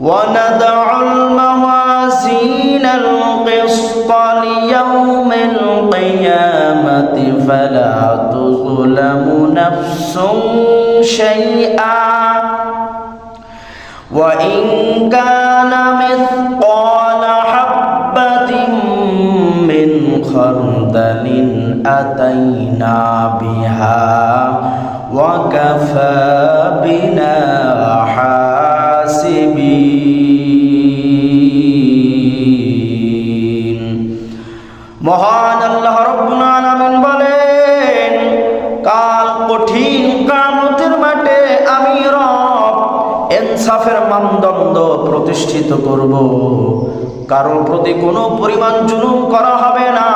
ونضع الموازين القسط ليوم القيامة فلا تظلم نفس شيئا وإن كان مثقال حبة من خردل أتينا بها وكفى بنا حاسبين। মহান আল্লাহ রাব্বুল আলামিন বলেন, কাল কঠিন কিয়ামতের মাঠে আমি রব ইনসাফের মানদণ্ড প্রতিষ্ঠিত করব। কারোর প্রতি কোনো পরিমাণ জুলুম করা হবে না।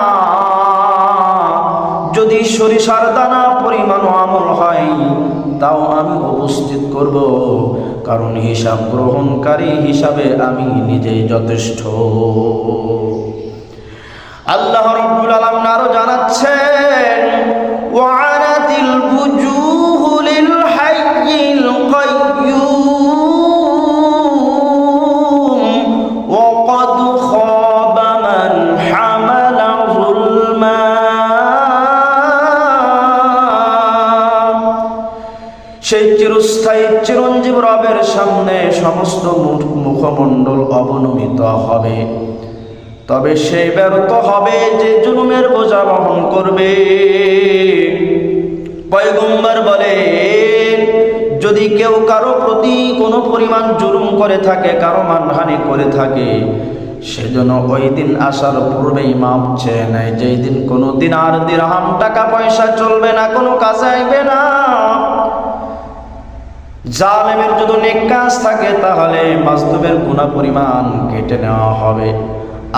যদি সরিষার দানা পরিমাণ আমল হয় তাও আমি উপস্থিত করব, কারণ হিসাব গ্রহণকারী হিসাবে আমি নিজেই যথেষ্ট। আল্লাহ রাব্বুল আলামিন আরো জানাচ্ছেন, ওয়ানাতিল বুজুহু লিল হাইয়িল কাইয়্যুম ওয়া ক্বাদ খাবা মান হামালা যুলমা। সেই চিরস্থায়ী চিরঞ্জীব রবের সামনে সমস্ত মুখমণ্ডল অবনমিত হবে, তবে সে ব্যর্থ হবে যে জুলুমের বোঝা বহন করবে। পয়গম্বর বলে, যদি কেউ কারো প্রতি কোনো পরিমাণ জুলুম করে থাকে, কারো মানহানি করে থাকে, সেজন্য ওই দিন আসার পূর্বেই মাপ চেয়ে নেয়। যেই দিন কোনো দিনার দিরহাম টাকা পয়সা চলবে না, কোনো কাজে আইবে না। জালেমের যদি নেক কাজ থাকে তাহলে মাজলুমের গুনাহ পরিমাণ কেটে নেওয়া হবে,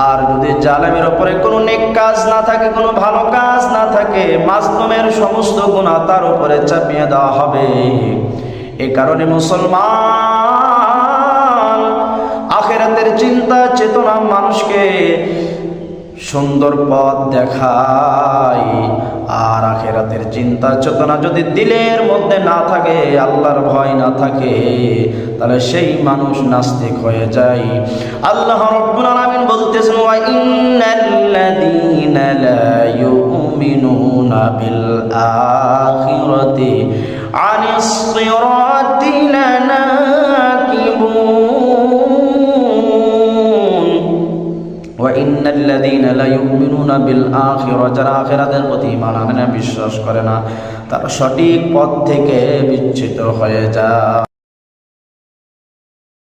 আর যদি জালেমের উপরে কোনো নেক কাজ না থাকে, কোনো ভালো কাজ না থাকে, মাজলুমের সমস্ত গুনাহ তার উপরে চাপিয়ে দেওয়া হবে। এ কারণে মুসলমান আখিরাতের চিন্তা চেতনা মানুষকে সুন্দর পথ দেখায়, আর আখিরাতের চিন্তা চেতনা যদি দিলের মধ্যে না থাকে, আল্লাহর ভয় না থাকে, তাহলে সেই মানুষ নাস্তিক হয়ে যায়। আল্লাহ রাব্বুল আলামিন বলতেছেন, ওয়া ইন্নাল্লাযীনা লা ইউমিনুনা বিল আখিরাতি আনিস সিরাতি লানাকিবুন। ওয়া ইন্নাল্লাযীনা লা ইউমিনুনা বিল আখিরা, যারা আখিরাতের প্রতি ঈমান আনে না, বিশ্বাস করে না, তারা সঠিক পথ থেকে বিচ্যুত হয়ে যায়।